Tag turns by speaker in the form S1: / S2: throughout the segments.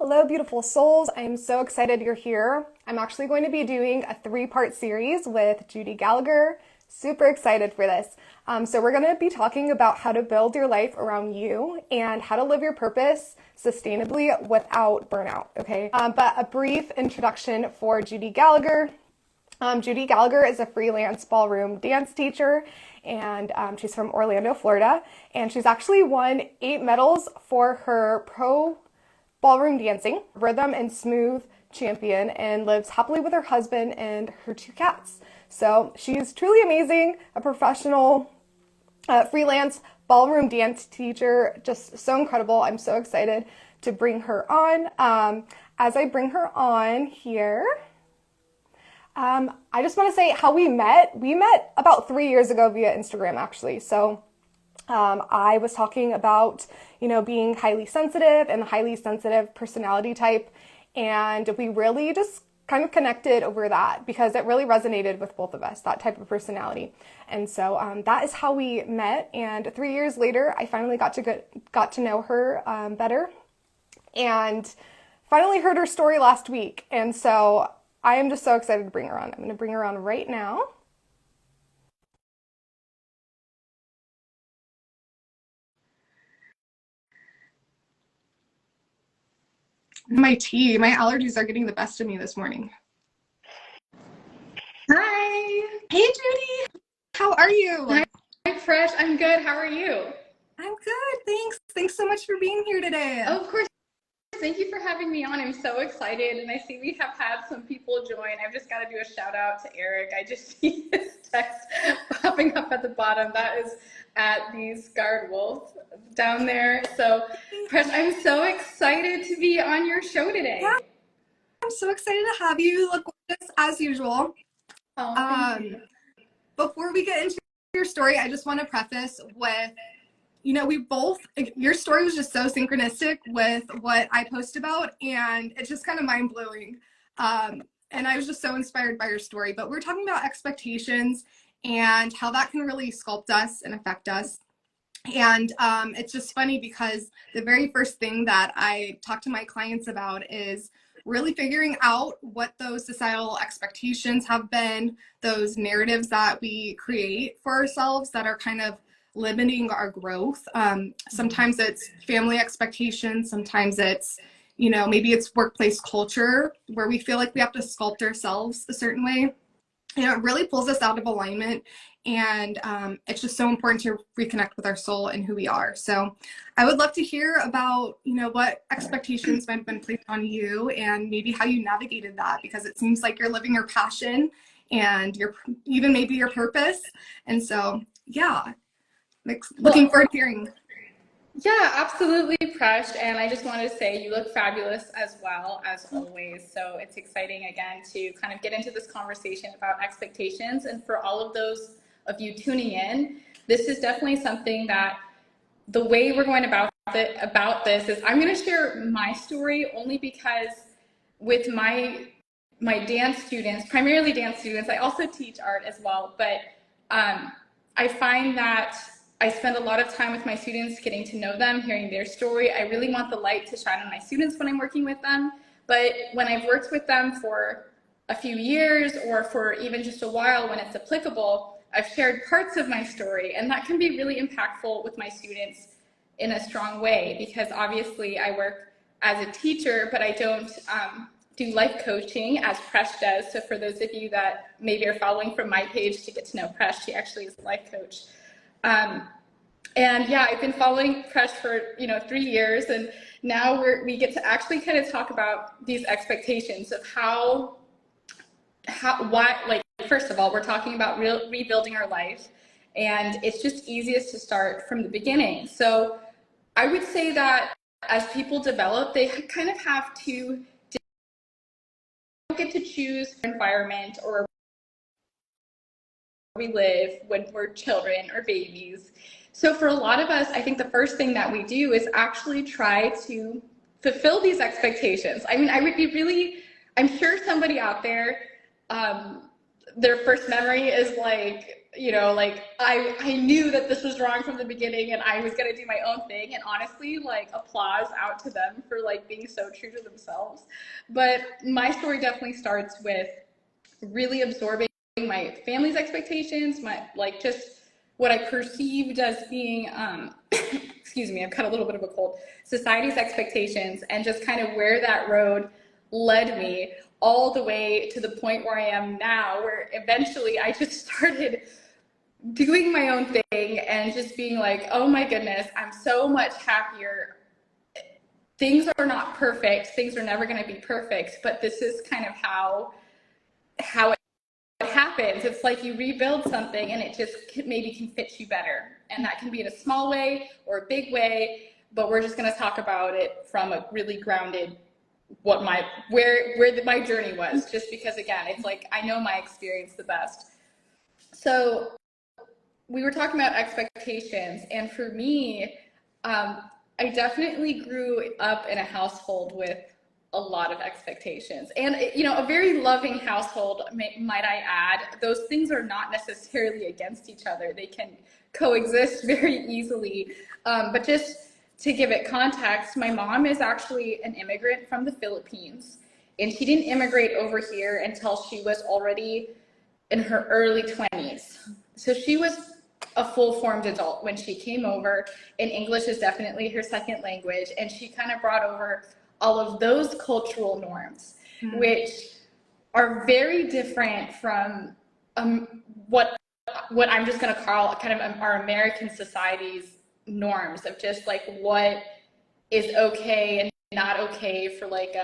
S1: Hello, beautiful souls. I'm so excited you're here. I'm actually going to be doing a 3-part series with Judy Gallagher. Super excited for this. So we're going to be talking about how to build your life around you and how to live your purpose sustainably without burnout, okay? But a brief introduction for Judy Gallagher. Judy Gallagher is a freelance ballroom dance teacher, and she's from Orlando, Florida, and she's actually won 8 medals for her pro ballroom dancing, rhythm and smooth champion, and lives happily with her husband and her 2 cats. So she's truly amazing, a professional freelance ballroom dance teacher, just so incredible. I'm so excited to bring her on. As I bring her on here, I just want to say how we met. We met about 3 years ago via Instagram, actually. So I was talking about, being highly sensitive and a highly sensitive personality type. And we really just kind of connected over that because it really resonated with both of us, that type of personality. And so that is how we met. And 3 years later, I finally got to know her better and finally heard her story last week. And so I am just so excited to bring her on. I'm going to bring her on right now. My allergies are getting the best of me this morning.
S2: Hi.
S1: Hey, Judy. How are you?
S2: Hi, Fresh. I'm good. How are you?
S1: I'm good. Thanks. Thanks so much for being here today.
S2: Oh, of course. Thank you for having me on. I'm so excited. And I see we have had some people join. I've just got to do a shout out to Eric. I just see his text popping up at the bottom. That is at the Scarred Wolf down there. So, Fresh, I'm so excited to be on your show today.
S1: Yeah, I'm so excited to have you. You look gorgeous as usual.
S2: Oh, thank you.
S1: Before we get into your story, I just want to preface with, your story was just so synchronistic with what I post about, and it's just kind of mind-blowing. And I was just so inspired by your story. But we're talking about expectations and how that can really sculpt us and affect us. And it's just funny because the very first thing that I talk to my clients about is really figuring out what those societal expectations have been, those narratives that we create for ourselves that are kind of limiting our growth. Sometimes it's family expectations, sometimes it's, maybe it's workplace culture where we feel like we have to sculpt ourselves a certain way. And it really pulls us out of alignment. And it's just so important to reconnect with our soul and who we are. So I would love to hear about, what expectations might have been placed on you and maybe how you navigated that, because it seems like you're living your passion and even maybe your purpose. And so, yeah, looking forward to hearing.
S2: Yeah, absolutely, Presh. And I just wanted to say you look fabulous as well, as always. So it's exciting, again, to kind of get into this conversation about expectations. And for all of those of you tuning in, this is definitely something that the way we're going about this is I'm going to share my story only because with my dance students, primarily dance students, I also teach art as well, but I find that I spend a lot of time with my students, getting to know them, hearing their story. I really want the light to shine on my students when I'm working with them. But when I've worked with them for a few years or for even just a while when it's applicable, I've shared parts of my story, and that can be really impactful with my students in a strong way, because obviously I work as a teacher, but I don't do life coaching as Presh does. So for those of you that maybe are following from my page to get to know Presh, she actually is a life coach. And yeah, I've been following Presh for 3 years, and now we get to actually kind of talk about these expectations of first of all, we're talking about rebuilding our life, and it's just easiest to start from the beginning. So I would say that as people develop, they kind of have to get to choose environment or we live when we're children or babies. So for a lot of us, I think the first thing that we do is actually try to fulfill these expectations. I mean, I'm sure somebody out there, their first memory is like you know, like I knew that this was wrong from the beginning and I was gonna do my own thing. And honestly, like applause out to them for like being so true to themselves. But my story definitely starts with really absorbing my family's expectations, my like just what I perceived as being excuse me, I've got a little bit of a cold, society's expectations, and just kind of where that road led me all the way to the point where I am now, where eventually I just started doing my own thing and just being like, oh my goodness, I'm so much happier. Things are not perfect. Things are never going to be perfect, but this is kind of how it happens. It's like you rebuild something and it just maybe can fit you better. And that can be in a small way or a big way, but we're just going to talk about it from a really grounded where my journey was, just because again, it's like I know my experience the best. So we were talking about expectations, and for me, I definitely grew up in a household with a lot of expectations, and you know, a very loving household, might I add. Those things are not necessarily against each other; they can coexist very easily. But just to give it context, my mom is actually an immigrant from the Philippines, and she didn't immigrate over here until she was already in her early 20s. So she was a full-formed adult when she came over, and English is definitely her second language, and she kind of brought over all of those cultural norms, which are very different from what I'm just going to call kind of our American society's norms of just like what is okay and not okay for like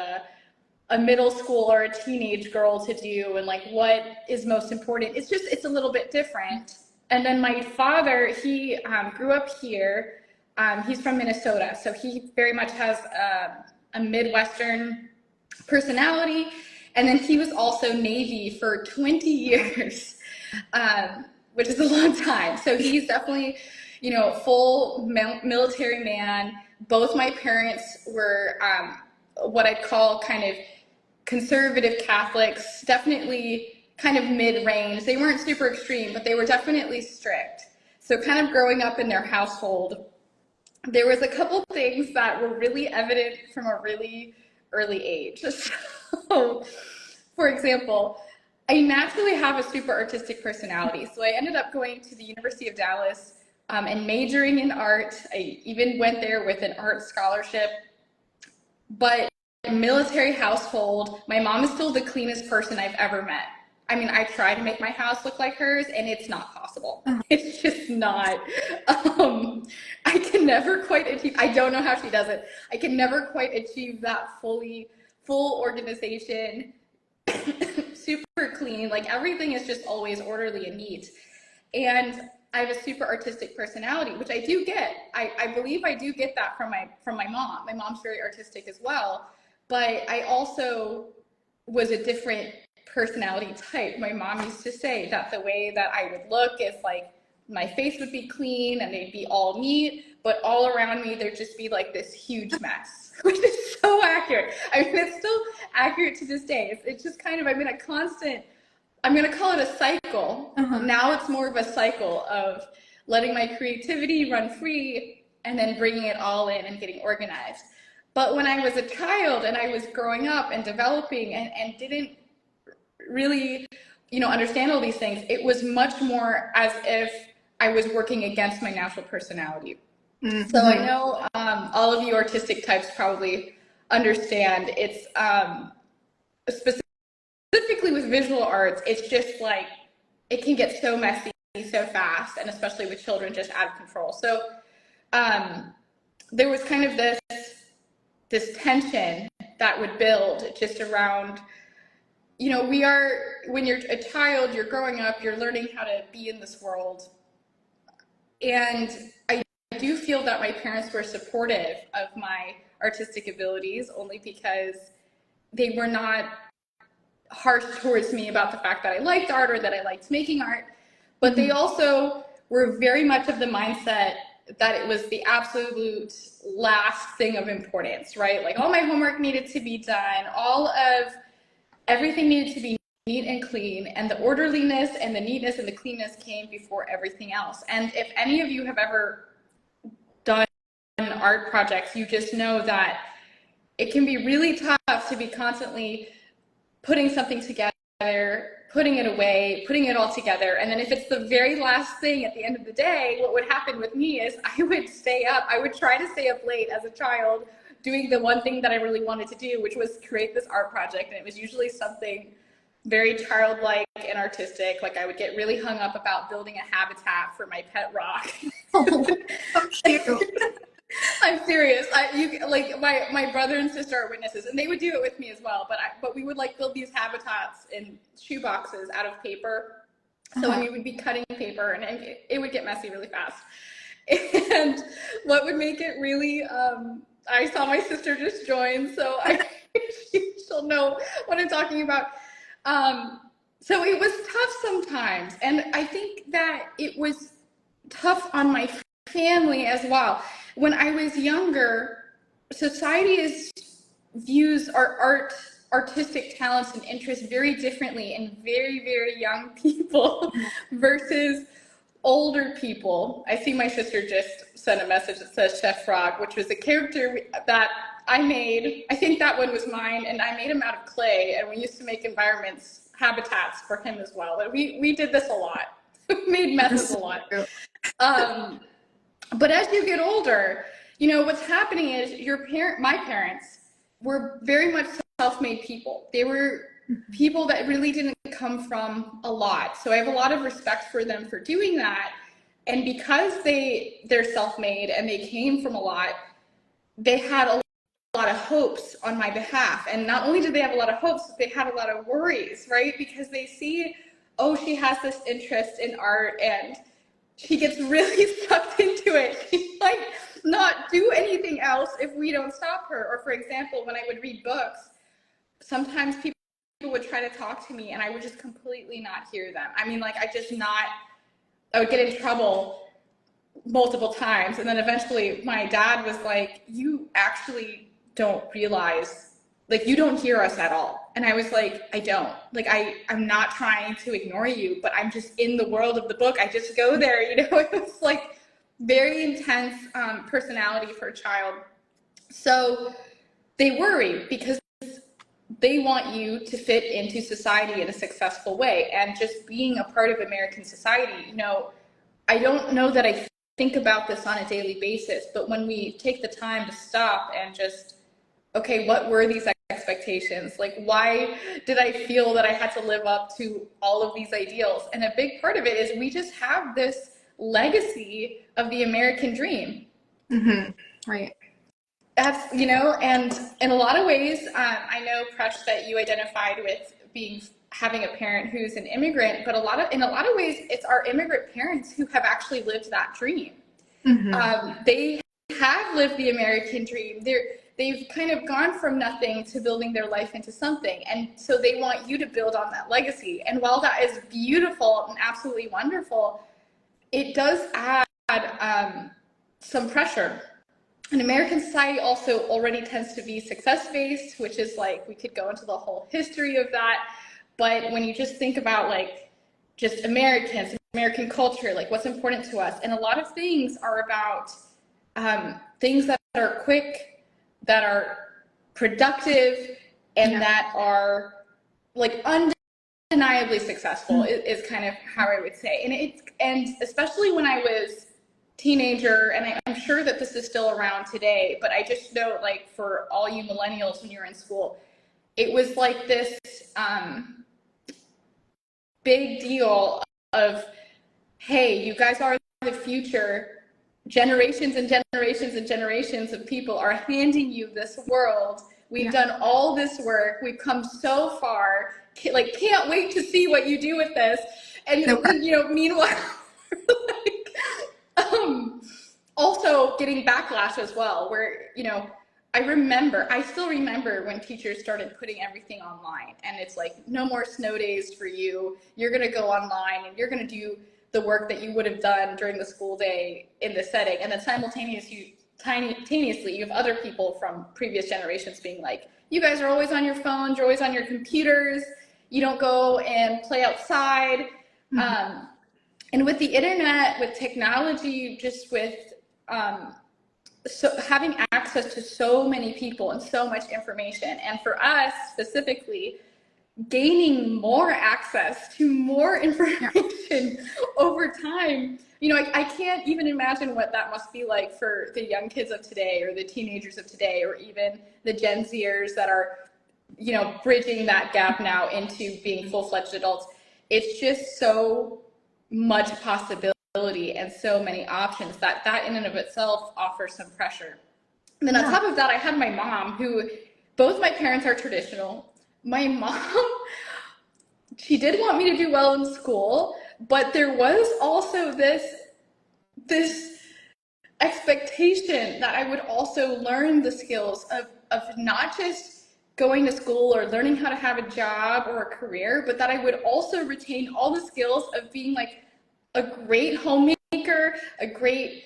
S2: a middle school or a teenage girl to do, and like what is most important. It's a little bit different. And then my father, he grew up here. He's from Minnesota, so he very much has a Midwestern personality. And then he was also Navy for 20 years, which is a long time. So he's definitely, you know, full military man. Both my parents were what I'd call kind of conservative Catholics, definitely kind of mid-range. They weren't super extreme, but they were definitely strict. So kind of growing up in their household, there was a couple things that were really evident from a really early age. So, for example, I naturally have a super artistic personality. So I ended up going to the University of Dallas and majoring in art. I even went there with an art scholarship. But military household, my mom is still the cleanest person I've ever met. I mean, I try to make my house look like hers, and it's not possible. It's just not. I can never quite achieve, I don't know how she does it. I can never quite achieve that full organization, super clean. Like everything is just always orderly and neat. And I have a super artistic personality, which I do get. I believe I do get that from my mom. My mom's very artistic as well, but I also was a different personality type. My mom used to say that the way that I would look is like my face would be clean and they'd be all neat, but all around me there'd just be like this huge mess, which is so accurate. I mean, it's still accurate to this day. It's just kind of, I'm in a constant, I'm going to call it a cycle. Now it's more of a cycle of letting my creativity run free and then bringing it all in and getting organized. But when I was a child and I was growing up and developing and didn't really, you know, understand all these things, it was much more as if I was working against my natural personality. So I know all of you artistic types probably understand. It's specifically with visual arts, it's just like, it can get so messy so fast, and especially with children, just out of control. So there was kind of this tension that would build just around, you know, when you're a child, you're growing up, you're learning how to be in this world. And I do feel that my parents were supportive of my artistic abilities, only because they were not harsh towards me about the fact that I liked art or that I liked making art, but they also were very much of the mindset that it was the absolute last thing of importance, right? Like all my homework needed to be done, all of everything needed to be neat and clean, and the orderliness and the neatness and the cleanness came before everything else. And if any of you have ever done art projects, you just know that it can be really tough to be constantly putting something together, putting it away, putting it all together. And then if it's the very last thing at the end of the day, what would happen with me is I would try to stay up late as a child doing the one thing that I really wanted to do, which was create this art project. And it was usually something very childlike and artistic. Like I would get really hung up about building a habitat for my pet rock.
S1: Oh, so cute.
S2: I'm serious. My brother and sister are witnesses, and they would do it with me as well. But we would like build these habitats in shoe boxes out of paper. So when we would be cutting paper, and it would get messy really fast. And what would make it really, I saw my sister just join, so she'll know what I'm talking about. So it was tough sometimes, and I think that it was tough on my family as well. When I was younger, society views our artistic talents and interests very differently in very, very young people versus older people. I see my sister just sent a message that says Chef Frog, which was a character that I made. I think that one was mine, and I made him out of clay, and we used to make habitats for him as well. But we did this a lot. We made messes a lot. But as you get older, you know, what's happening is my parents were very much self-made people. They were people that really didn't come from a lot. So I have a lot of respect for them for doing that. And because they're self-made and they came from a lot, they had a lot of hopes on my behalf. And not only did they have a lot of hopes, but they had a lot of worries, right? Because they see, oh, she has this interest in art and she gets really sucked into it. She might not do anything else if we don't stop her. Or for example, when I would read books, sometimes people would try to talk to me and I would just completely not hear them. I mean, like I would get in trouble multiple times. And then eventually my dad was like, you actually don't realize, like, you don't hear us at all. And I was like, I don't. Like, I'm not trying to ignore you, but I'm just in the world of the book. I just go there, you know. It was like very intense personality for a child. So they worry because they want you to fit into society in a successful way. And just being a part of American society, you know, I don't know that I think about this on a daily basis, but when we take the time to stop and just, okay, what were these expectations? Like, why did I feel that I had to live up to all of these ideals? And a big part of it is we just have this legacy of the American dream.
S1: Mm-hmm. Right.
S2: That's, you know, and in a lot of ways, I know, Presh, that you identified with having a parent who's an immigrant, but in a lot of ways, it's our immigrant parents who have actually lived that dream. Mm-hmm. They have lived the American dream. They've kind of gone from nothing to building their life into something. And so they want you to build on that legacy. And while that is beautiful and absolutely wonderful, it does add some pressure. And American society also already tends to be success-based, which is like, we could go into the whole history of that. But when you just think about like just Americans, American culture, like what's important to us. And a lot of things are about things that are quick, that are productive, and that are like undeniably successful is kind of how I would say. And especially when I was teenager, and I'm sure that this is still around today, but I just know, like, for all you millennials when you're in school, it was like this big deal of, hey, you guys are the future. Generations and generations and generations of people are handing you this world. We've done all this work. We've come so far. Like, can't wait to see what you do with this. And you know, meanwhile, like, also getting backlash as well, where, you know, I still remember when teachers started putting everything online, and it's like, no more snow days for you. You're going to go online and you're going to do the work that you would have done during the school day in this setting. And then simultaneously, you have other people from previous generations being like, you guys are always on your phones, you're always on your computers, You don't go and play outside. And with the internet, with technology, just with so having access to so many people and so much information, and for us specifically, gaining more access to more information over time. You know, I can't even imagine what that must be like for the young kids of today, or the teenagers of today, or even the Gen Zers that are, you know, bridging that gap now into being full-fledged adults. It's just so much possibility and so many options that in and of itself offers some pressure. And then on top of that, I had my mom, who, both my parents are traditional. My mom, she did want me to do well in school, but there was also this expectation that I would also learn the skills of not just going to school or learning how to have a job or a career, but that I would also retain all the skills of being like a great homemaker, a great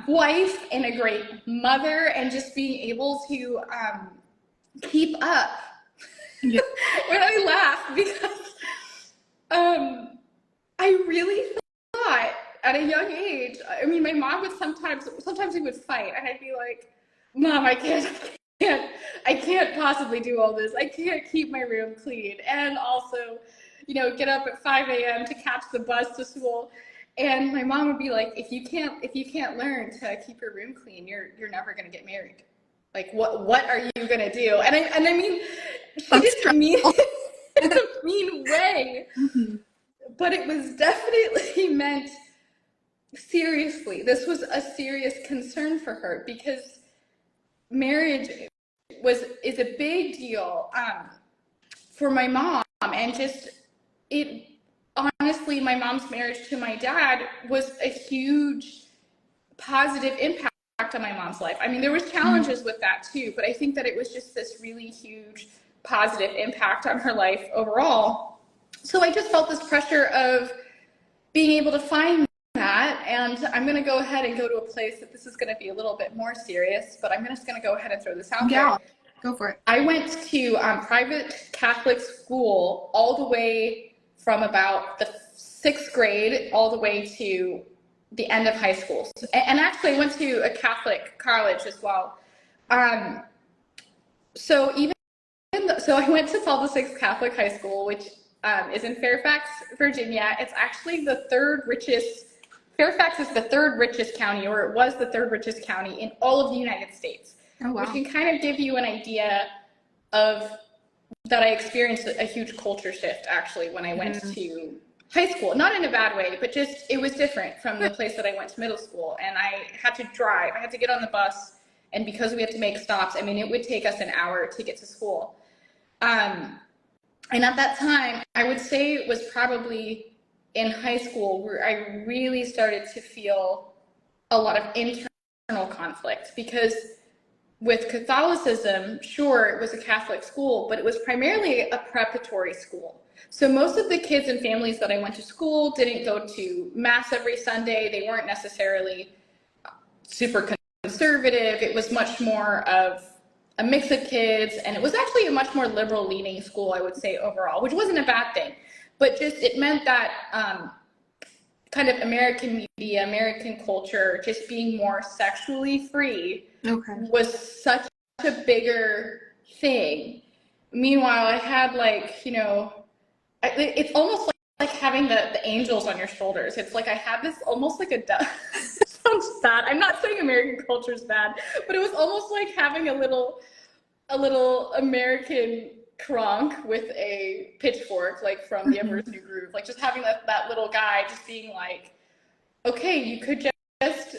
S2: wife, and a great mother, and just being able to keep up. Yeah. When I laugh, because I really thought at a young age, I mean, my mom would sometimes we would fight, and I'd be like, Mom, I can't possibly do all this. I can't keep my room clean, and also, you know, get up at 5 a.m. to catch the bus to school. And my mom would be like, if you can't learn to keep your room clean, you're never gonna get married. Like, what are you gonna do? And I mean, she didn't mean in a mean way, but it was definitely meant seriously. This was a serious concern for her, because marriage is a big deal for my mom, and just it. Honestly, my mom's marriage to my dad was a huge positive impact on my mom's life. I mean, there was challenges with that too, but I think that it was just this really huge positive impact on her life overall. So I just felt this pressure of being able to find that, and I'm going to go ahead and go to a place that this is going to be a little bit more serious, but I'm just going to go ahead and throw this out there.
S1: Yeah, go for it.
S2: I went to private Catholic school all the way from about the 6th grade all the way to the end of high school. And actually I went to a Catholic college as well. So I went to Paul VI Catholic High School, which is in Fairfax, Virginia. It's actually the third richest, Fairfax is the third richest county, or it was the third richest county in all of the United States. Oh, wow. Which can kind of give you an idea of that I experienced a huge culture shift actually when I went to high school. Not in a bad way, but just it was different from the place that I went to middle school. And I had to drive. I had to get on the bus, and because we had to make stops, I mean, it would take us an hour to get to school. And at that time, I would say it was probably in high school where I really started to feel a lot of internal conflict, because with Catholicism, sure, it was a Catholic school, but it was primarily a preparatory school. So most of the kids and families that I went to school didn't go to mass every Sunday. They weren't necessarily super conservative. It was much more of a mix of kids, and it was actually a much more liberal leaning school, I would say, overall, which wasn't a bad thing, but just it meant that kind of American media, American culture, just being more sexually free was such a bigger thing. Meanwhile, I had like, you know, it's almost like having the angels on your shoulders. It's like I had this almost like a sounds bad. I'm not saying American culture is bad, but it was almost like having a little American crunk with a pitchfork, like from the Emperor's New Groove, like just having that little guy just being like, okay, you could just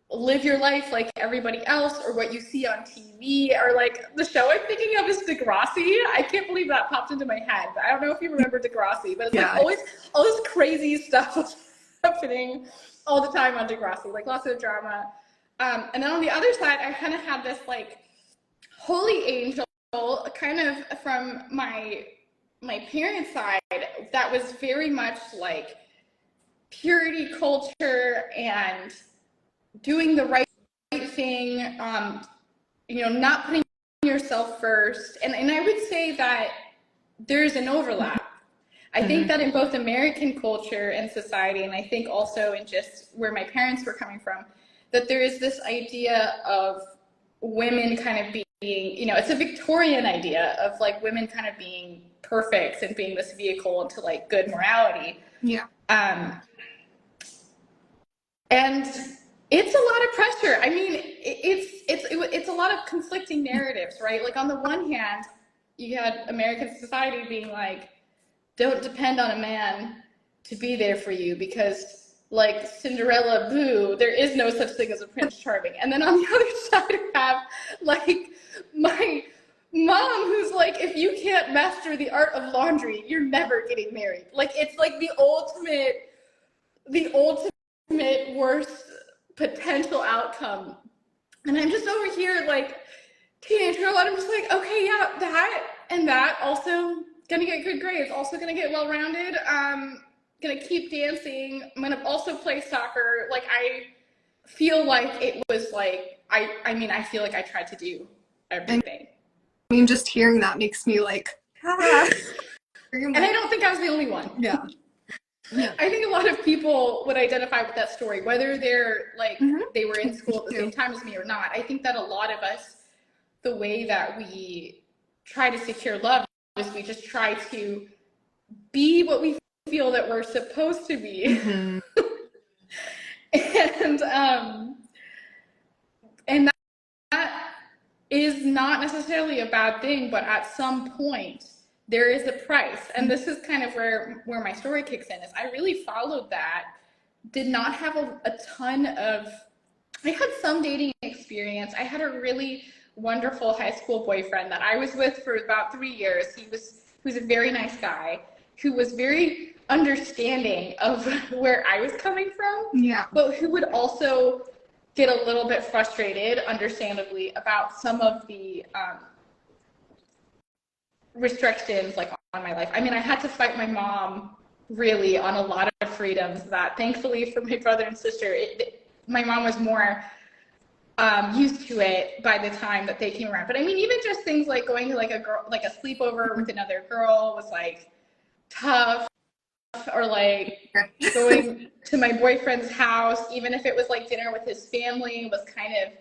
S2: live your life like everybody else, or what you see on TV, or like the show I'm thinking of is Degrassi. I can't believe that popped into my head, but I don't know if you remember Degrassi, but it's like always all this crazy stuff happening all the time on Degrassi, like lots of drama. And then on the other side, I kind of had this like holy angel kind of from my parents' side that was very much like purity culture and doing the right thing, you know, not putting yourself first. And I would say that there's an overlap. I think that in both American culture and society, and I think also in just where my parents were coming from, that there is this idea of women kind of being, it's a Victorian idea of like women kind of being perfect and being this vehicle into like good morality.
S1: Yeah.
S2: And it's a lot of pressure. I mean, it's a lot of conflicting narratives, right? Like on the one hand, you had American society being like, don't depend on a man to be there for you because, like, Cinderella, boo, there is no such thing as a Prince Charming. And then on the other side, you have, like, my mom who's like, if you can't master the art of laundry, you're never getting married. Like, it's like the ultimate worst potential outcome. And I'm just over here, like, teenage girl, and I'm just like, okay, yeah, that and that also gonna get good grades, also gonna get well-rounded, gonna keep dancing, I'm gonna also play soccer. Like, I feel like it was like, I feel like I tried to do everything.
S1: I mean, just hearing that makes me like, ah.
S2: And I don't think I was the only one.
S1: Yeah. Yeah.
S2: I think a lot of people would identify with that story, whether they're like, they were in school at the same time as me or not. I think that a lot of us, the way that we try to secure love is we just try to be what we feel that we're supposed to be. And that is not necessarily a bad thing, but at some point there is a price. And this is kind of where my story kicks in, is I really followed that, did not have a ton of, I had some dating experience. I had a really wonderful high school boyfriend that I was with for about 3 years. He was a very nice guy who was very understanding of where I was coming from, but who would also get a little bit frustrated, understandably, about some of the restrictions like on my life. I mean, I had to fight my mom really on a lot of freedoms that thankfully for my brother and sister, my mom was more used to it by the time that they came around. But I mean, even just things like going to like a sleepover with another girl was like tough, or like going to my boyfriend's house, even if it was like dinner with his family, was kind of,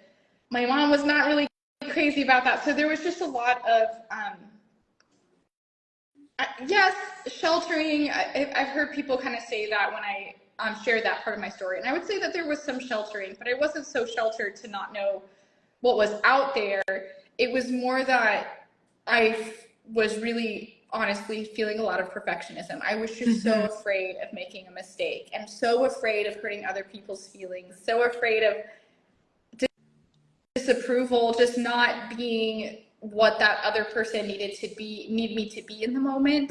S2: my mom was not really crazy about that. So there was just a lot of, yes, sheltering. I've heard people kind of say that when I shared that part of my story. And I would say that there was some sheltering, but I wasn't so sheltered to not know what was out there. It was more that I was really honestly feeling a lot of perfectionism. I was just so afraid of making a mistake, and so afraid of hurting other people's feelings, so afraid of disapproval, just not being what that other person need me to be in the moment.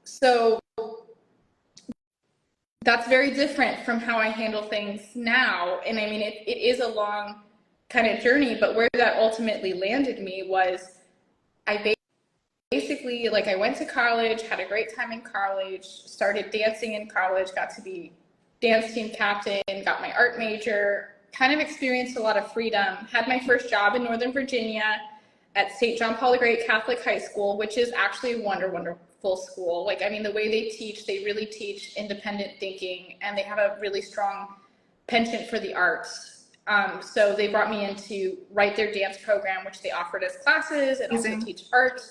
S2: So that's very different from how I handle things now. And I mean, it is a long kind of journey, but where that ultimately landed me was I basically, like, I went to college, had a great time in college, started dancing in college, got to be dance team captain, got my art major, kind of experienced a lot of freedom, had my first job in Northern Virginia at St. John Paul the Great Catholic High School, which is actually a wonderful school. Like, I mean, the way they really teach independent thinking, and they have a really strong penchant for the arts. So they brought me in to write their dance program, which they offered as classes, and also teach art,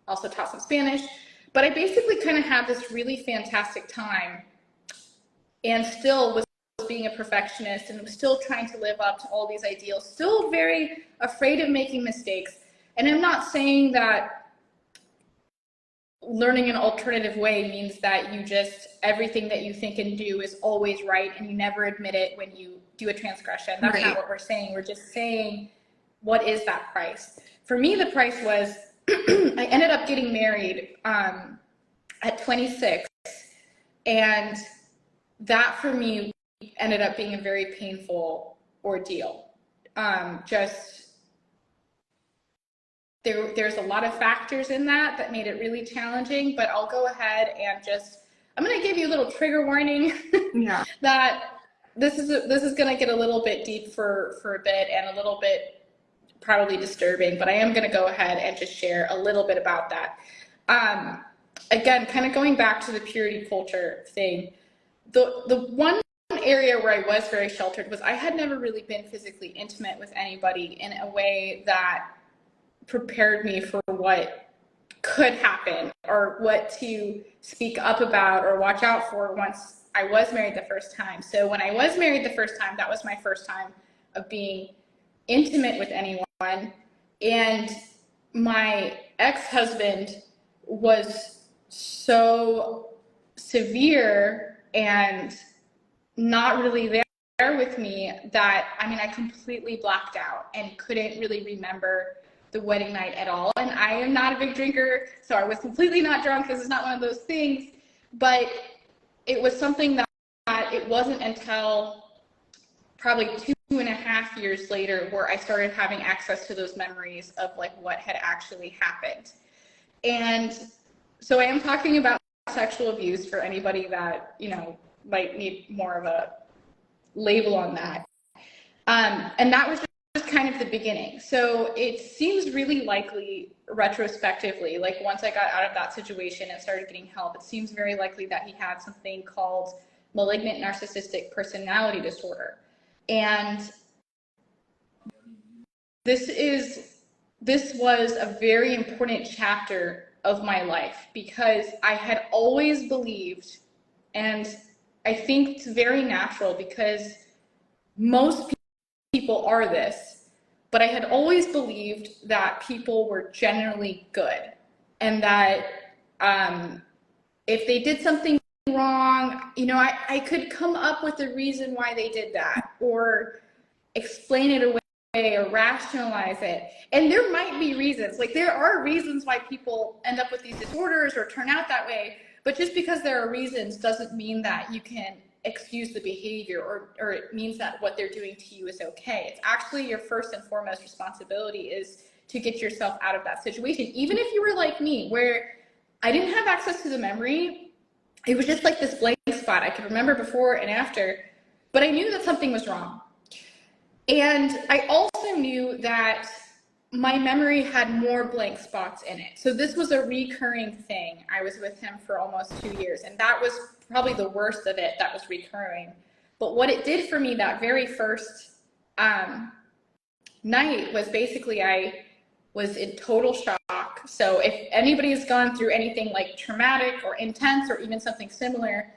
S2: also taught some Spanish. But I basically kind of had this really fantastic time, and still was being a perfectionist, and was still trying to live up to all these ideals, still very afraid of making mistakes. And I'm not saying that learning an alternative way means that you just, everything that you think and do is always right, and you never admit it when you do a transgression. That's not what we're saying. We're just saying, what is that price? For me, the price was, I ended up getting married at 26, and that for me ended up being a very painful ordeal. There's a lot of factors in that made it really challenging, but I'll go ahead and I'm going to give you a little trigger warning that this is going to get a little bit deep for a bit, and a little bit probably disturbing, but I am going to go ahead and just share a little bit about that. Again, kind of going back to the purity culture thing, the one area where I was very sheltered was I had never really been physically intimate with anybody in a way that prepared me for what could happen or what to speak up about or watch out for once I was married the first time. So when I was married the first time, that was my first time of being intimate with anyone. And my ex-husband was so severe and not really there with me that, I mean, I completely blacked out and couldn't really remember the wedding night at all. And I am not a big drinker, so I was completely not drunk. This is not one of those things, but it was something that it wasn't until probably 2.5 years later where I started having access to those memories of like what had actually happened. And so I am talking about sexual abuse for anybody that, you know, might need more of a label on that. And that was just kind of the beginning. So it seems really likely retrospectively, like once I got out of that situation and started getting help, it seems very likely that he had something called malignant narcissistic personality disorder. And this was a very important chapter of my life because I had always believed, and I think it's very natural because most people are this, but I had always believed that people were generally good and that if they did something wrong, you know, I could come up with a reason why they did that or explain it away or rationalize it. And there might be reasons, like there are reasons why people end up with these disorders or turn out that way, but just because there are reasons doesn't mean that you can excuse the behavior or it means that what they're doing to you is okay. It's actually your first and foremost responsibility is to get yourself out of that situation. Even if you were like me, where I didn't have access to the memory, it was just like this blank spot. I could remember before and after, but I knew that something was wrong. And I also knew that my memory had more blank spots in it. So this was a recurring thing. I was with him for almost 2 years, and that was probably the worst of it that was recurring. But what it did for me that very first night was basically I was in total shock. So if anybody's gone through anything like traumatic or intense or even something similar,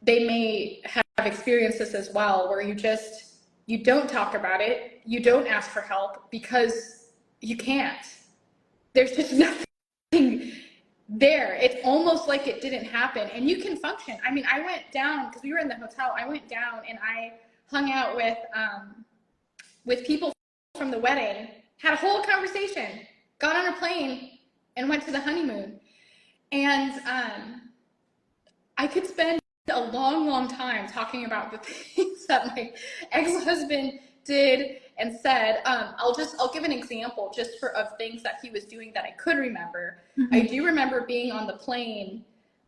S2: they may have experienced this as well, where you don't talk about it, you don't ask for help because you can't. There's just nothing there. It's almost like it didn't happen and you can function. I mean, I went down because we were in the hotel. I went down and I hung out with people from the wedding, had a whole conversation, got on a plane and went to the honeymoon. And I could spend a long time talking about the things that my ex-husband did and said. I'll give an example just of things that he was doing that I could remember. Mm-hmm. I do remember being on the plane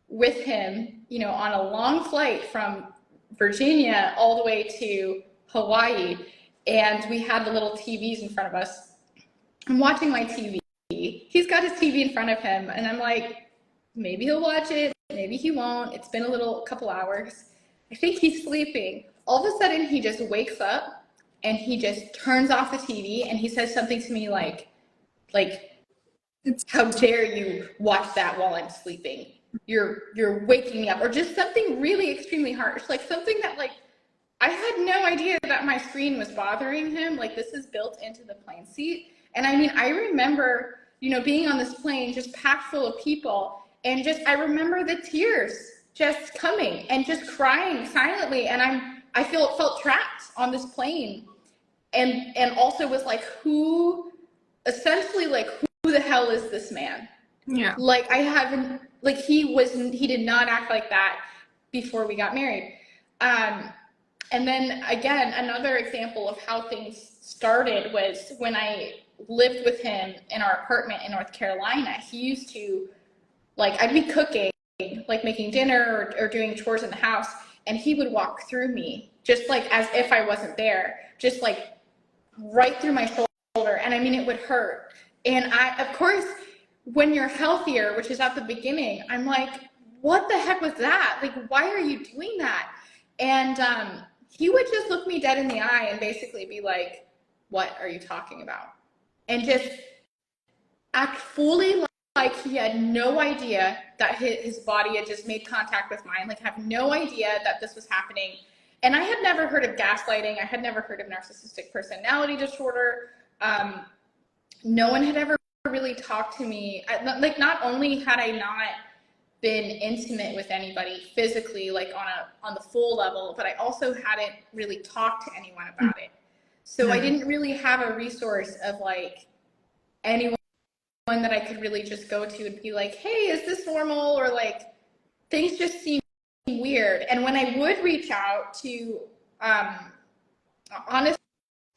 S2: with him, you know, on a long flight from Virginia all the way to Hawaii, and we had the little TVs in front of us. I'm watching my TV. He's got his TV in front of him, and I'm like, maybe he'll watch it, maybe he won't. It's been a couple hours. I think he's sleeping. All of a sudden, he just wakes up and he just turns off the TV and he says something to me like, how dare you watch that while I'm sleeping? You're waking me up, or just something really extremely harsh, like something that like I had no idea that my screen was bothering him. Like this is built into the plane seat. And I mean, I remember, you know, being on this plane just packed full of people, and just I remember the tears just coming and just crying silently, and I felt trapped on this plane, and also was like, who the hell is this man? Yeah. Like I haven't, like he did not act like that before we got married. And then again, another example of how things started was when I lived with him in our apartment in North Carolina. He used to, like, I'd be cooking, like making dinner or doing chores in the house, and he would walk through me just like as if I wasn't there, just like right through my and I mean, it would hurt. And of course, when you're healthier, which is at the beginning, I'm like, what the heck was that? Like, why are you doing that? And he would just look me dead in the eye and basically be like, what are you talking about? And just act fully like he had no idea that his body had just made contact with mine, like have no idea that this was happening. And I had never heard of gaslighting. I had never heard of narcissistic personality disorder. No one had ever really talked to me. Like, not only had I not been intimate with anybody physically, like on the full level, but I also hadn't really talked to anyone about it. So I didn't really have a resource of like anyone that I could really just go to and be like, hey, is this normal? Or like, things just seem weird. And when I would reach out to, honestly,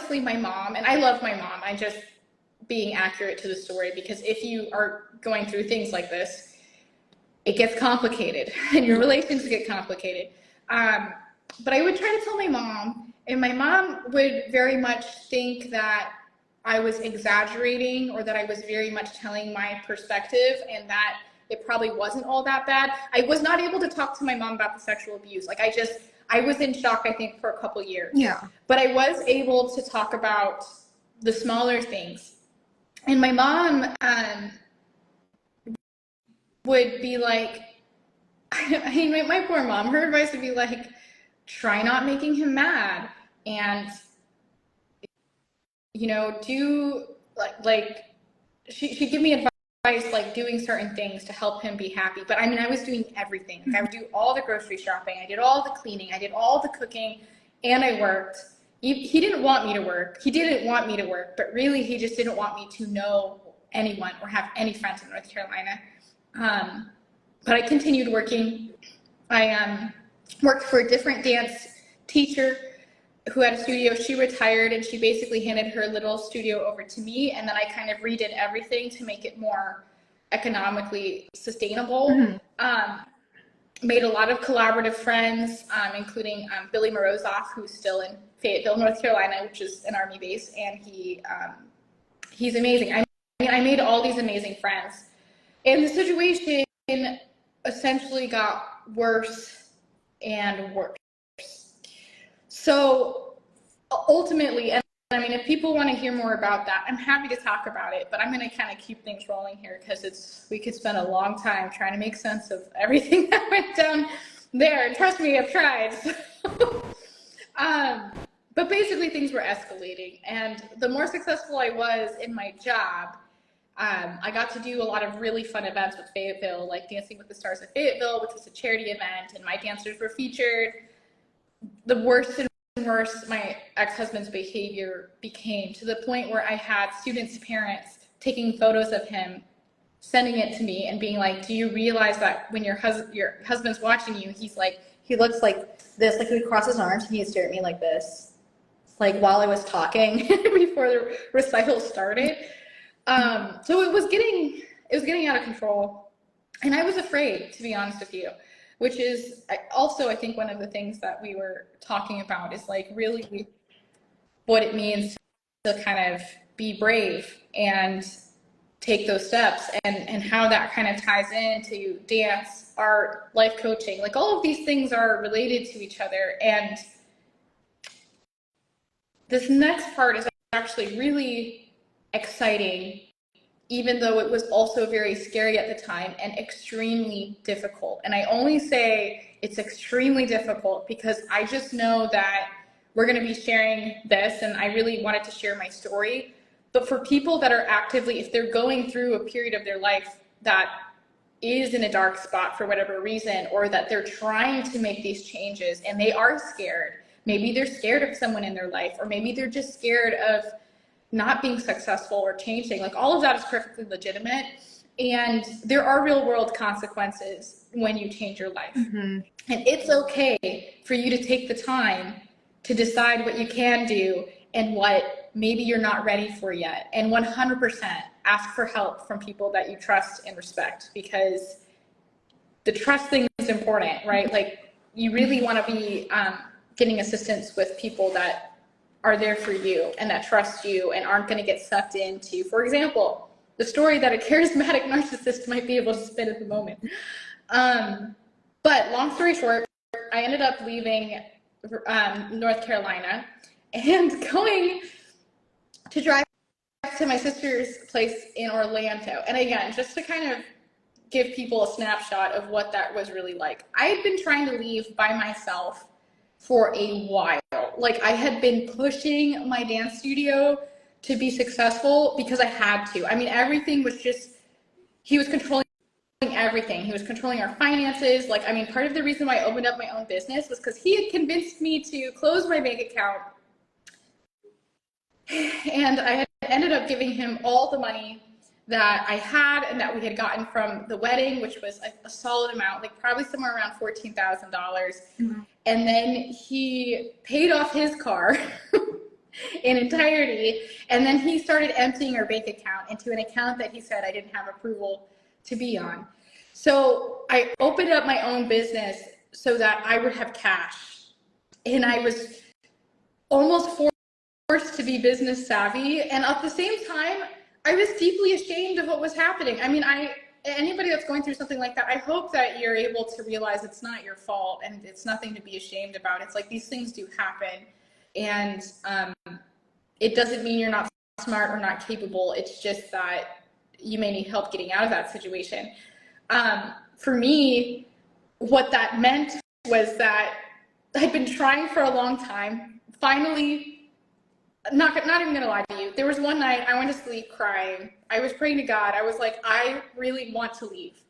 S2: my mom, and I love my mom, I just being accurate to the story, because if you are going through things like this, it gets complicated and your relations get complicated. But I would try to tell my mom, and my mom would very much think that I was exaggerating, or that I was very much telling my perspective, and that it probably wasn't all that bad. I was not able to talk to my mom about the sexual abuse. Like, I was in shock, I think, for a couple years.
S1: Yeah.
S2: But I was able to talk about the smaller things. And my mom would be like, I mean, my poor mom, her advice would be like, try not making him mad, and, you know, do like she'd give me advice, like doing certain things to help him be happy. But I mean, I was doing everything. Like, I would do all the grocery shopping, I did all the cleaning, I did all the cooking, and I worked. He didn't want me to work. He didn't want me to work, but really he just didn't want me to know anyone or have any friends in North Carolina. But I continued working. I worked for a different dance teacher who had a studio. She retired, and she basically handed her little studio over to me, and then I kind of redid everything to make it more economically sustainable. Made a lot of collaborative friends, including Billy Morozoff, who's still in Fayetteville, North Carolina, which is an Army base, and he's amazing. I mean, I made all these amazing friends, and the situation essentially got worse and worse. So ultimately, and I mean, if people want to hear more about that, I'm happy to talk about it, but I'm going to kind of keep things rolling here, because we could spend a long time trying to make sense of everything that went down there. And trust me, I've tried. But basically, things were escalating, and the more successful I was in my job, I got to do a lot of really fun events with Fayetteville, like Dancing with the Stars of Fayetteville, which was a charity event, and my dancers were featured. The worst and worse my ex-husband's behavior became, to the point where I had students' parents taking photos of him, sending it to me, and being like, do you realize that when your husband's watching you, he looks like this, like he would cross his arms and he'd stare at me like this, like while I was talking before the recital started. So it was getting out of control, and I was afraid, to be honest with you, which is also, I think, one of the things that we were talking about is like really what it means to kind of be brave and take those steps, and how that kind of ties into dance, art, life coaching. Like, all of these things are related to each other. And this next part is actually really exciting, even though it was also very scary at the time and extremely difficult. And I only say it's extremely difficult because I just know that we're going to be sharing this, and I really wanted to share my story. But for people that are actively, if they're going through a period of their life that is in a dark spot for whatever reason, or that they're trying to make these changes and they are scared, maybe they're scared of someone in their life, or maybe they're just scared of not being successful or changing, like, all of that is perfectly legitimate. And there are real world consequences when you change your life. And it's okay for you to take the time to decide what you can do and what maybe you're not ready for yet. And 100% ask for help from people that you trust and respect, because the trust thing is important, right? Like, you really want to be getting assistance with people that are there for you and that trust you and aren't going to get sucked into, for example, the story that a charismatic narcissist might be able to spin at the moment. But long story short, I ended up leaving North Carolina and going to drive to my sister's place in Orlando. And again, just to kind of give people a snapshot of what that was really like. I had been trying to leave by myself for a while. Like, I had been pushing my dance studio to be successful because I had to. I mean, everything was just, he was controlling everything. He was controlling our finances. Like, I mean, part of the reason why I opened up my own business was because he had convinced me to close my bank account. And I had ended up giving him all the money that I had and that we had gotten from the wedding, which was a solid amount, like probably somewhere around $14,000. Mm-hmm. And then he paid off his car in entirety. And then he started emptying our bank account into an account that he said I didn't have approval to be on. So I opened up my own business so that I would have cash. And I was almost forced to be business savvy. And at the same time, I was deeply ashamed of what was happening. I mean, anybody that's going through something like that, I hope that you're able to realize it's not your fault and it's nothing to be ashamed about. It's like, these things do happen. And it doesn't mean you're not smart or not capable. It's just that you may need help getting out of that situation. For me, what that meant was that I'd been trying for a long time. Finally, not even gonna lie to you, there was one night I went to sleep crying. I was praying to God. I was like, I really want to leave.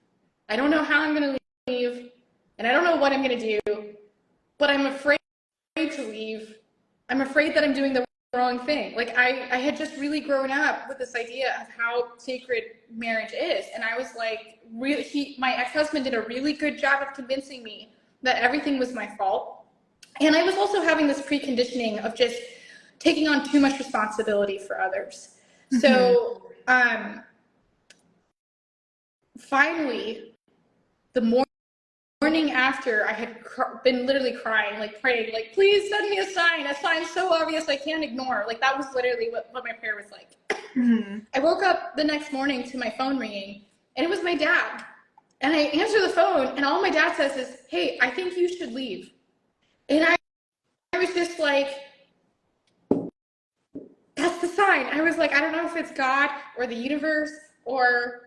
S2: I don't know how I'm gonna leave, and I don't know what I'm gonna do, but I'm afraid to leave. I'm afraid that I'm doing the wrong thing. Like, I had just really grown up with this idea of how sacred marriage is, and I was like, my ex-husband did a really good job of convincing me that everything was my fault. And I was also having this preconditioning of just taking on too much responsibility for others. Mm-hmm. So finally, the morning after, I had been literally crying, like praying, like, please send me a sign so obvious I can't ignore. Like, that was literally what my prayer was like. Mm-hmm. I woke up the next morning to my phone ringing, and it was my dad. And I answer the phone, and all my dad says is, hey, I think you should leave. And I was just like, that's the sign. I was like, I don't know if it's God or the universe or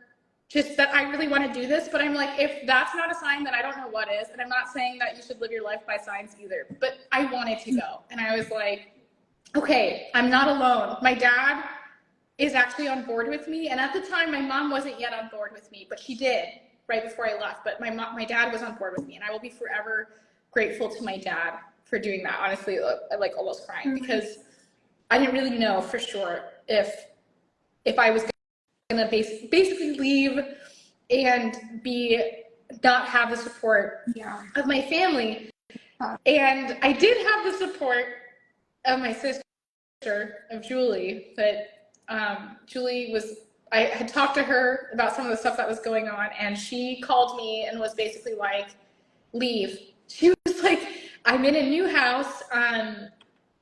S2: just that I really want to do this, but I'm like, if that's not a sign, then I don't know what is. And I'm not saying that you should live your life by signs either, but I wanted to go. And I was like, okay, I'm not alone. My dad is actually on board with me. And at the time, my mom wasn't yet on board with me, but she did right before I left. But my dad was on board with me, and I will be forever grateful to my dad for doing that. Honestly, I like almost crying because I didn't really know for sure if I was gonna basically leave and not have the support of my family. And I did have the support of my sister, of Julie, but Julie I had talked to her about some of the stuff that was going on, and she called me and was basically like, leave. She was like, I'm in a new house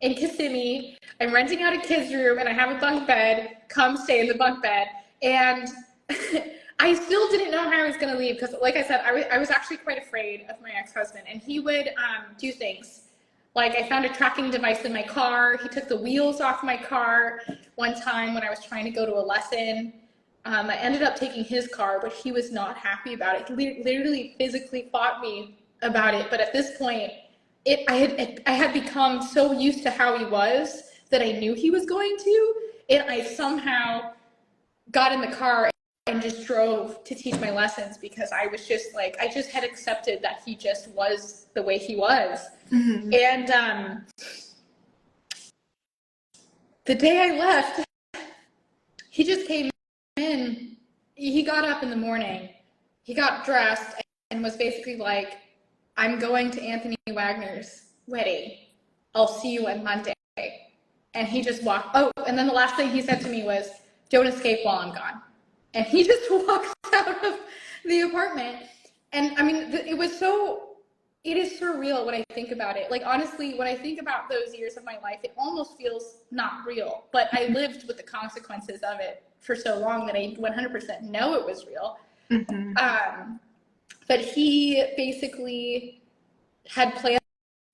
S2: in Kissimmee. I'm renting out a kid's room and I have a bunk bed. Come stay in the bunk bed. And I still didn't know how I was going to leave because, like I said, I was actually quite afraid of my ex-husband, and he would do things. Like, I found a tracking device in my car. He took the wheels off my car one time when I was trying to go to a lesson. I ended up taking his car, but he was not happy about it. He literally physically fought me about it. But at this point, I had become so used to how he was that I knew he was going to, and I somehow got in the car and just drove to teach my lessons because I was just like, I just had accepted that he just was the way he was. Mm-hmm. And the day I left, he just came in. He got up in the morning, he got dressed, and was basically like, I'm going to Anthony Wagner's wedding. I'll see you on Monday. And he just walked. Oh, and then the last thing he said to me was, don't escape while I'm gone. And he just walked out of the apartment. And I mean, it was so it is surreal when I think about it. Like, honestly, when I think about those years of my life, it almost feels not real. But I lived with the consequences of it for so long that I 100% know it was real.
S1: Mm-hmm.
S2: But he basically had planned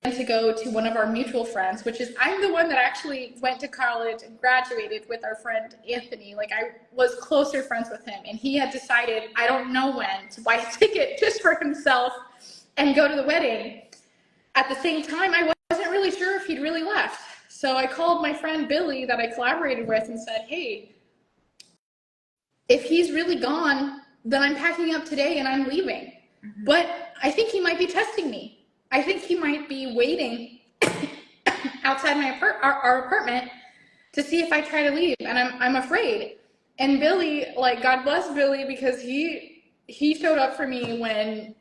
S2: to go to one of our mutual friends, which is, I'm the one that actually went to college and graduated with our friend Anthony. Like, I was closer friends with him, and he had decided, I don't know when, to buy a ticket just for himself and go to the wedding. At the same time, I wasn't really sure if he'd really left. So I called my friend Billy that I collaborated with and said, hey, if he's really gone, then I'm packing up today and I'm leaving. Mm-hmm. But I think he might be testing me. I think he might be waiting outside our apartment to see if I try to leave, and I'm afraid. And Billy, like, God bless Billy, because he showed up for me when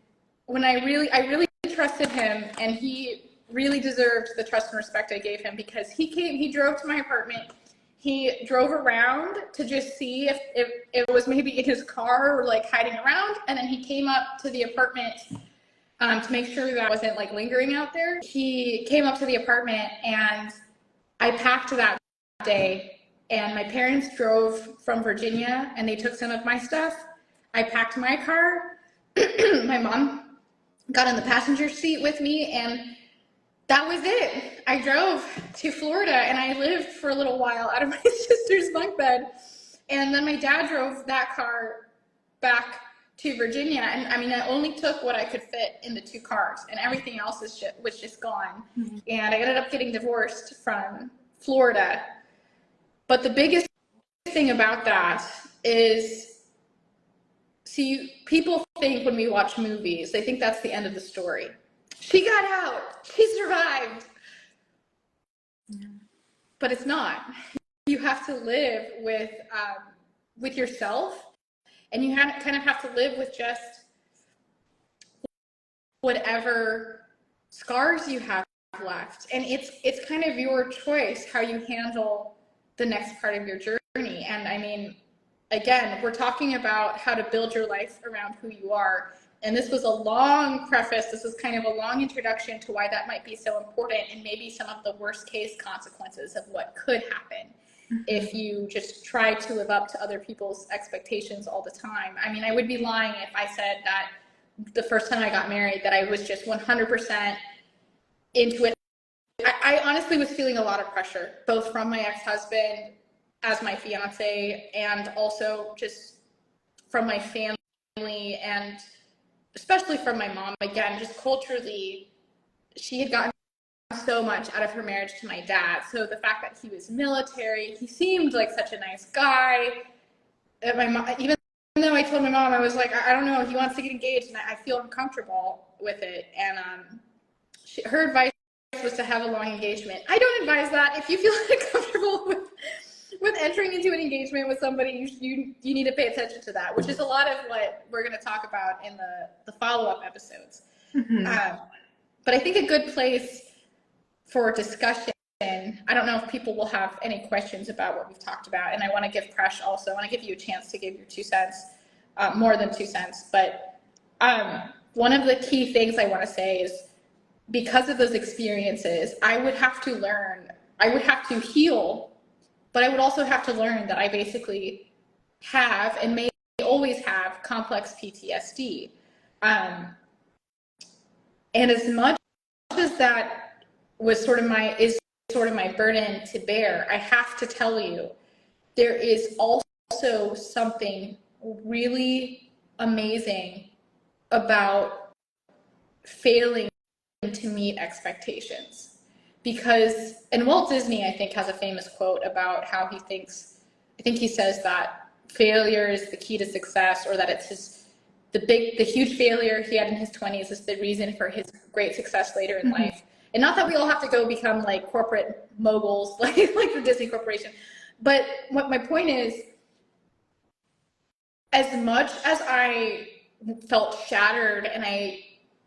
S2: I really trusted him, and he really deserved the trust and respect I gave him, because he drove to my apartment. He drove around to just see if it was maybe in his car or like hiding around, and then he came up to the apartment to make sure that I wasn't like lingering out there. He came up to the apartment, and I packed that day, and my parents drove from Virginia and they took some of my stuff. I packed my car. My mom got in the passenger seat with me, and that was it. I drove to Florida, and I lived for a little while out of my sister's bunk bed. And then my dad drove that car back to Virginia. And I mean, I only took what I could fit in the 2 cars, and everything else was just gone. Mm-hmm. And I ended up getting divorced from Florida. But the biggest thing about that is, see, people think when we watch movies, they think that's the end of the story. She got out. She survived. Yeah. But it's not. You have to live with yourself, and you kind of have to live with just whatever scars you have left. And it's kind of your choice how you handle the next part of your journey. And I mean, again, we're talking about how to build your life around who you are. And this was a long preface. This was kind of a long introduction to why that might be so important, and maybe some of the worst case consequences of what could happen if you just try to live up to other people's expectations all the time. I mean, I would be lying if I said that the first time I got married that I was just 100% into it. I honestly was feeling a lot of pressure, both from my ex-husband as my fiance, and also just from my family, and especially from my mom. Again, just culturally, she had gotten so much out of her marriage to my dad. So the fact that he was military, he seemed like such a nice guy. My mom, even though I told my mom, I was like, I don't know, he wants to get engaged, and I feel uncomfortable with it. And her advice was to have a long engagement. I don't advise that. If you feel uncomfortable with entering into an engagement with somebody, you need to pay attention to that, which is a lot of what we're going to talk about in the follow-up episodes. Mm-hmm. But I think a good place for discussion, I don't know if people will have any questions about what we've talked about, and I want to give Presh also, I want to give you a chance to give your 2 cents, more than 2 cents, but one of the key things I want to say is, because of those experiences, I would have to heal, but I would also have to learn that I basically have, and may always have, complex PTSD. And as much as that is sort of my burden to bear, I have to tell you, there is also something really amazing about failing to meet expectations. Because, and Walt Disney, I think, has a famous quote about how I think he says that failure is the key to success, or that it's the huge failure he had in his 20s is the reason for his great success later in life. And not that we all have to go become like corporate moguls, like the Disney Corporation. But what my point is, as much as I felt shattered, and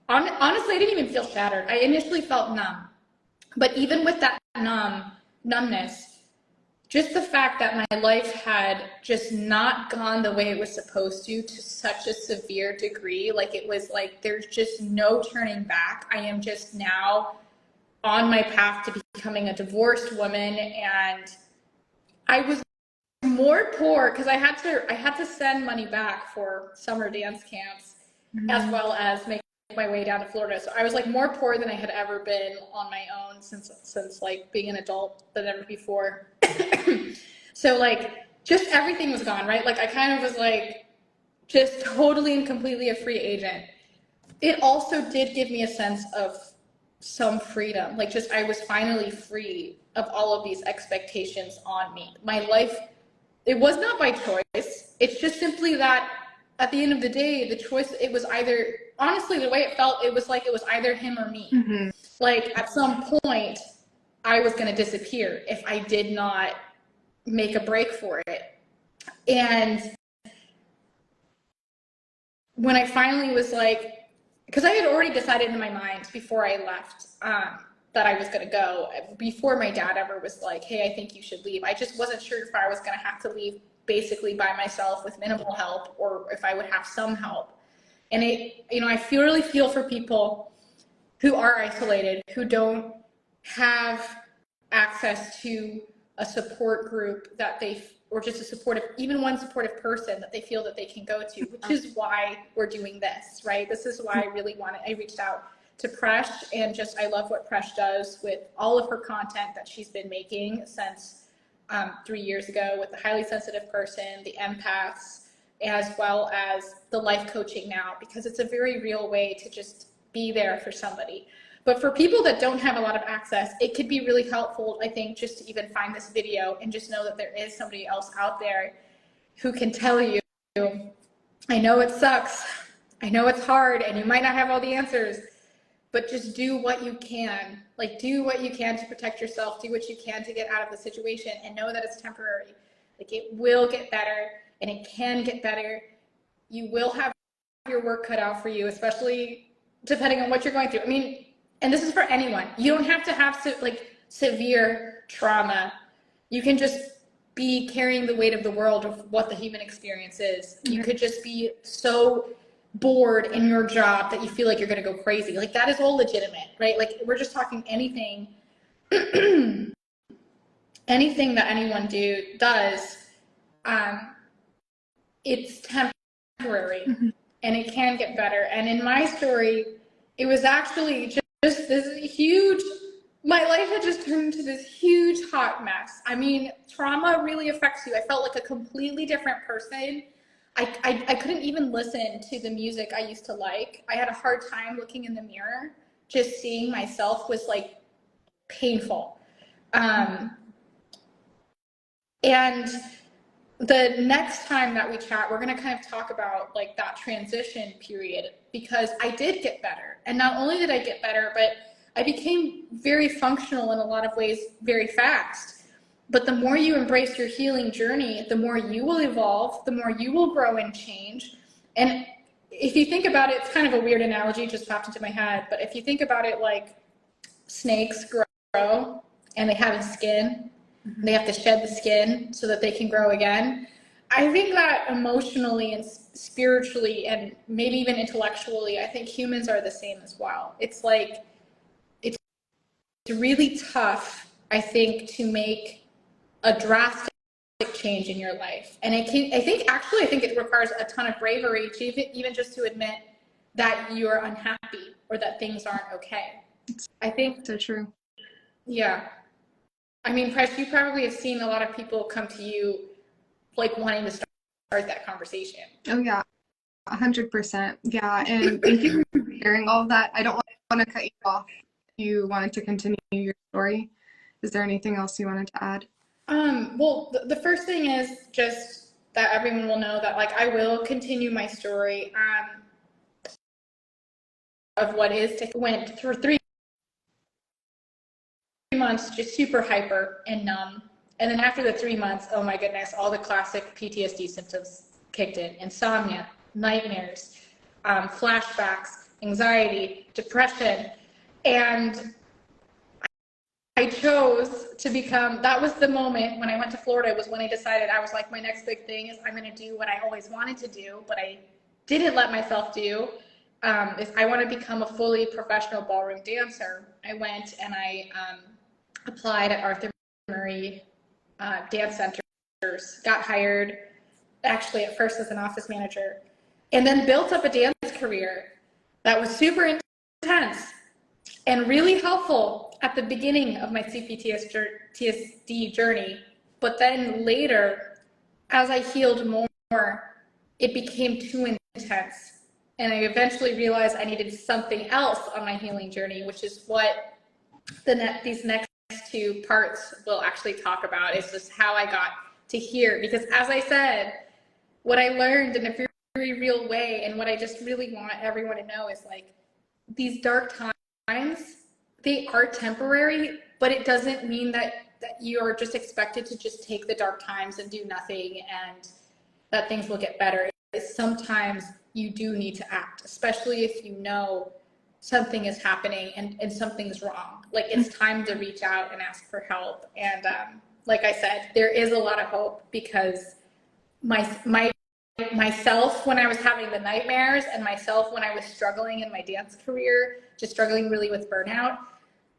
S2: honestly, I didn't even feel shattered. I initially felt numb. But even with that numbness, just the fact that my life had just not gone the way it was supposed to such a severe degree. Like, it was like, there's just no turning back. I am just now on my path to becoming a divorced woman. And I was more poor because I had to send money back for summer dance camps, as well as make my way down to Florida. So I was like more poor than I had ever been on my own since like being an adult than ever before. So like just everything was gone, right? Like I kind of was like just totally and completely a free agent. It also did give me a sense of some freedom. Like, just I was finally free of all of these expectations on me. My life, it was not by choice. It's just simply that at the end of the day, the choice, it was either, honestly, the way it felt, it was like it was either him or me. Mm-hmm. Like, at some point, I was going to disappear if I did not make a break for it. And when I finally was like, because I had already decided in my mind before I left that I was going to go, before my dad ever was like, hey, I think you should leave. I just wasn't sure if I was going to have to leave basically by myself with minimal help, or if I would have some help. And it, you know, I really feel for people who are isolated, who don't have access to a support group that they, or just a supportive, even one supportive person that they feel that they can go to, which is why we're doing this, right? This is why I really wanted, I reached out to Presh, and just, I love what Presh does with all of her content that she's been making since 3 years ago, with the highly sensitive person, the empaths, as well as the life coaching now, because it's a very real way to just be there for somebody. But for people that don't have a lot of access, it could be really helpful, I think, just to even find this video and just know that there is somebody else out there who can tell you, I know it sucks, I know it's hard, and you might not have all the answers, but just do what you can. Like, do what you can to protect yourself, do what you can to get out of the situation, and know that it's temporary. Like, it will get better, and it can get better. You will have your work cut out for you, especially depending on what you're going through. I mean, and this is for anyone. You don't have to have like severe trauma. You can just be carrying the weight of the world of what the human experience is. You could just be so bored in your job that you feel like you're going to go crazy. Like, that is all legitimate, right? Like, we're just talking anything, anything that anyone does, it's temporary, and it can get better. And in my story, it was actually just this huge, my life had just turned into this huge hot mess. I mean, trauma really affects you. I felt like a completely different person. I couldn't even listen to the music I used to like. I had a hard time looking in the mirror. Just seeing myself was like painful. And the next time that we chat, we're going to kind of talk about like that transition period, because I did get better. And not only did I get better, but I became very functional in a lot of ways very fast. But the more you embrace your healing journey, the more you will evolve, the more you will grow and change. And if you think about it, it's kind of a weird analogy, just popped into my head. But if you think about it, like snakes grow and they have a skin, they have to shed the skin so that they can grow again. I think that emotionally and spiritually and maybe even intellectually, I think humans are the same as well. It's like, it's really tough, I think, to make a drastic change in your life. And I think it requires a ton of bravery to even just to admit that you're unhappy or that things aren't okay. I think
S1: so true.
S2: Yeah. I mean, Presh, you probably have seen a lot of people come to you like wanting to start that conversation.
S1: Oh yeah, 100%. Yeah, and thank you for sharing all of that. I don't want to cut you off. You wanted to continue your story. Is there anything else you wanted to add?
S2: Well, the first thing is just that everyone will know that like I will continue my story of what is to went through 3 months just super hyper and numb. And then after the 3 months, oh my goodness, all the classic PTSD symptoms kicked in. Insomnia, nightmares, flashbacks, anxiety, depression. And I chose to become, that was the moment when I went to Florida, was when I decided, I was like, my next big thing is I'm going to do what I always wanted to do, but I didn't let myself do, is I want to become a fully professional ballroom dancer. I went and I applied at Arthur Murray Dance Centers, got hired actually at first as an office manager, and then built up a dance career that was super intense and really helpful at the beginning of my CPTSD journey. But then later, as I healed more, it became too intense. And I eventually realized I needed something else on my healing journey, which is what these next two parts will actually talk about, is just how I got to here. Because as I said, what I learned in a very real way, and what I just really want everyone to know is, like, these dark times, they are temporary, but it doesn't mean that you are just expected to just take the dark times and do nothing and that things will get better. Sometimes you do need to act, especially if you know something is happening and something's wrong. Like, it's time to reach out and ask for help. And like I said, there is a lot of hope, because myself when I was having the nightmares, and myself when I was struggling in my dance career, just struggling really with burnout,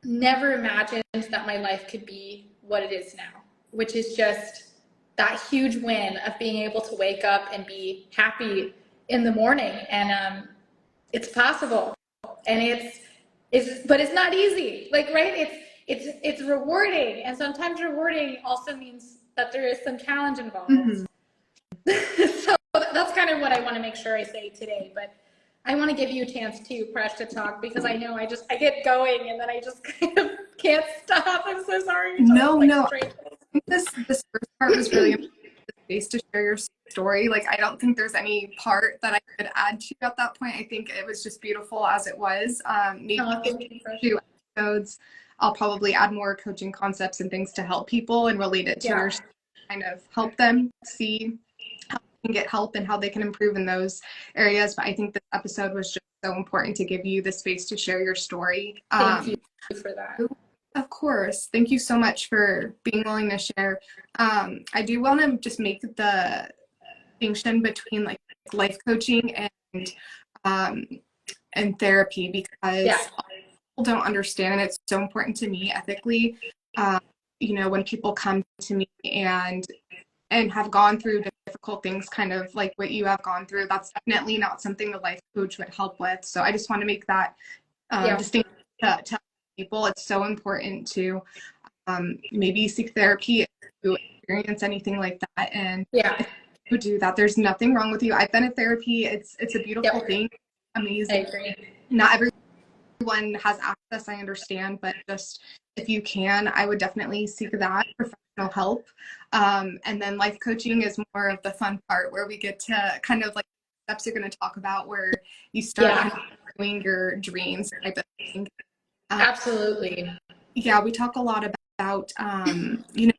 S2: never imagined that my life could be what it is now, which is just that huge win of being able to wake up and be happy in the morning. And it's possible, and but it's not easy, like, right? It's rewarding, and sometimes rewarding also means that there is some challenge involved. Mm-hmm. So that's kind of what I want to make sure I say today. But I want to give you a chance too, Presh, to talk, because I know I get going and then I just kind of can't stop. I'm so sorry.
S1: No. I think this first part was really important, the space to share your story. Like, I don't think there's any part that I could add to at that point. I think it was just beautiful as it was. Maybe two episodes, I'll probably add more coaching concepts and things to help people and relate it to your story, kind of help them see how they can get help and how they can improve in those areas. But I think this episode was just so important to give you the space to share your story.
S2: Thank you for that.
S1: Of course. Thank you so much for being willing to share. I do want to just make the distinction between, like, life coaching and therapy, because people don't understand, and it's so important to me ethically. When people come to me and have gone through difficult things, kind of like what you have gone through, that's definitely not something the life coach would help with. So I just want to make that distinction to people. It's so important to maybe seek therapy if you experience anything like that. And if you do that, there's nothing wrong with you. I've been in therapy. It's a beautiful thing. Amazing.
S2: I agree.
S1: Not everyone has access, I understand, but just if you can, I would definitely seek that professional help. And then life coaching is more of the fun part, where we get to kind of, like, steps you're going to talk about, where you start kind of doing your dreams type of thing.
S2: Absolutely.
S1: Yeah, we talk a lot about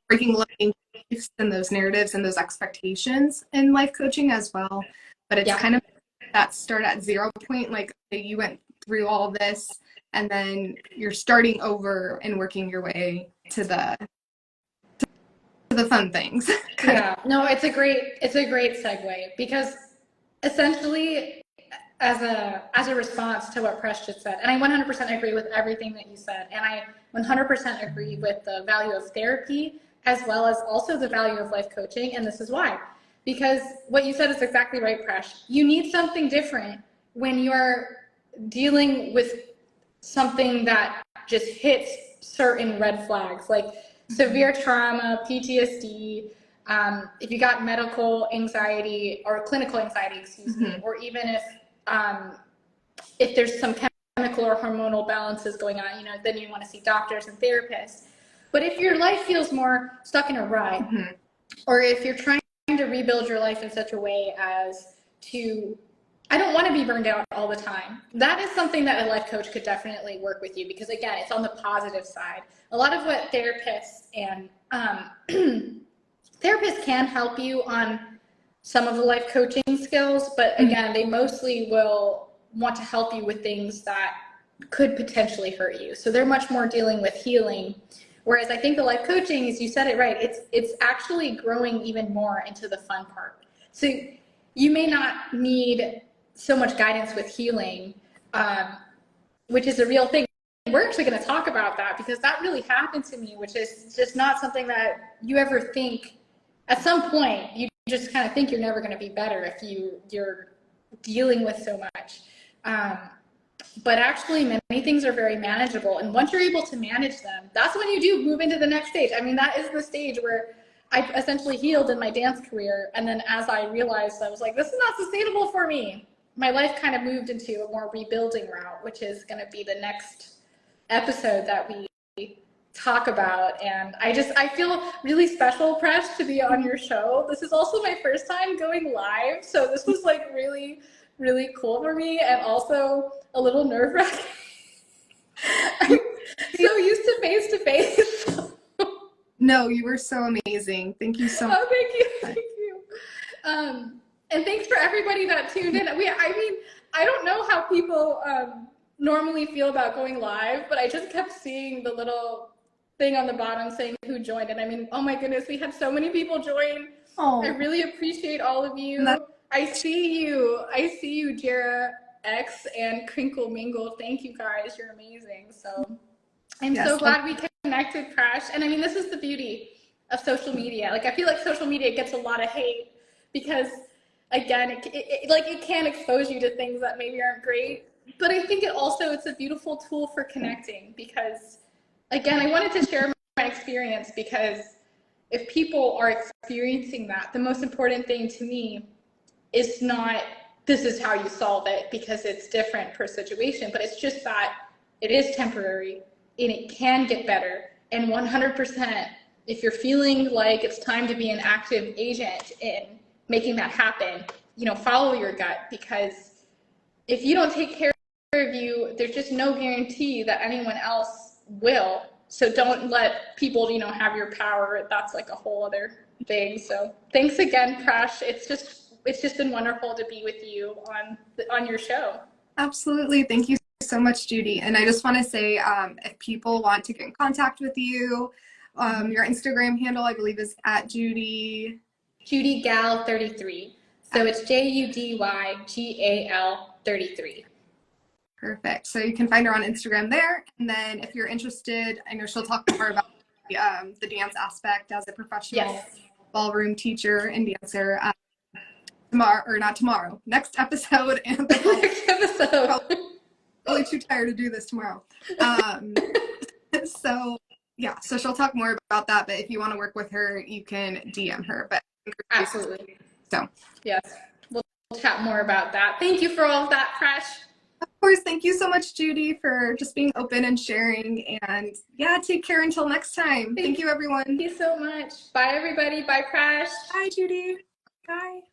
S1: breaking limiting beliefs and those narratives and those expectations in life coaching as well. But it's kind of that start at 0 point, like, you went through all this and then you're starting over and working your way to the fun things.
S2: No, it's a great segue, because essentially, as a response to what Presh just said, and I 100% agree with everything that you said, and I 100% agree with the value of therapy, as well as also the value of life coaching, and this is why. Because what you said is exactly right, Presh. You need something different when you're dealing with something that just hits certain red flags, like severe trauma, PTSD, if you got medical anxiety or clinical anxiety, excuse me, or even if there's some chemical or hormonal balances going on, then you want to see doctors and therapists. But if your life feels more stuck in a rut, or if you're trying to rebuild your life in such a way as to, I don't want to be burned out all the time, that is something that a life coach could definitely work with you, because again, it's on the positive side. A lot of what therapists and therapists can help you on some of the life coaching skills, but again, they mostly will want to help you with things that could potentially hurt you. So they're much more dealing with healing. Whereas I think the life coaching, as you said it right, it's actually growing even more into the fun part. So you may not need so much guidance with healing, which is a real thing. We're actually going to talk about that because that really happened to me, which is just not something that you ever think. At some point, you just kind of think you're never going to be better if you're dealing with so much. But actually, many things are very manageable. And once you're able to manage them, that's when you do move into the next stage. I mean, that is the stage where I essentially healed in my dance career. And then as I realized, I was like, this is not sustainable for me. My life kind of moved into a more rebuilding route, which is going to be the next episode that we talk about. And I feel really special, Presh, to be on your show. This is also my first time going live. So this was like really, really cool for me, and also a little nerve-wracking. I'm so used to face.
S1: No, you were so amazing. Thank you so much.
S2: Oh, thank you. And thanks for everybody that tuned in. I mean, I don't know how people normally feel about going live, but I just kept seeing the little thing on the bottom saying who joined. And I mean, oh my goodness, we had so many people join. Oh. I really appreciate all of you. I see you, Jara X and Crinkle Mingle. Thank you guys. You're amazing. So I'm so glad we connected, Crash. And I mean, this is the beauty of social media. Like, I feel like social media gets a lot of hate because, again, it can expose you to things that maybe aren't great. But I think it's a beautiful tool for connecting because, again, I wanted to share my experience because if people are experiencing that, the most important thing to me is not this is how you solve it because it's different per situation, but it's just that it is temporary and it can get better. And 100%, if you're feeling like it's time to be an active agent in making that happen, follow your gut, because if you don't take care of you, there's just no guarantee that anyone else will. So don't let people, have your power. That's like a whole other thing. So thanks again, Prash. It's just been wonderful to be with you on your show.
S1: Absolutely. Thank you so much, Judy. And I just want to say, if people want to get in contact with you, your Instagram handle, I believe, is at Judy
S2: Gal 33. So it's JUDYGAL 33.
S1: Perfect. So you can find her on Instagram there. And then if you're interested, I know she'll talk more about the dance aspect as a professional ballroom teacher and dancer. Next episode. And
S2: next episode.
S1: Probably too tired to do this tomorrow. So she'll talk more about that. But if you want to work with her, you can DM her. But
S2: absolutely.
S1: So
S2: yes, we'll chat more about that. Thank you for all of that, Crash.
S1: Of course. Thank you so much, Judy, for just being open and sharing. And take care until next time. Thank you, everyone.
S2: Thank you so much. Bye, everybody. Bye, Crash.
S1: Bye, Judy. Bye.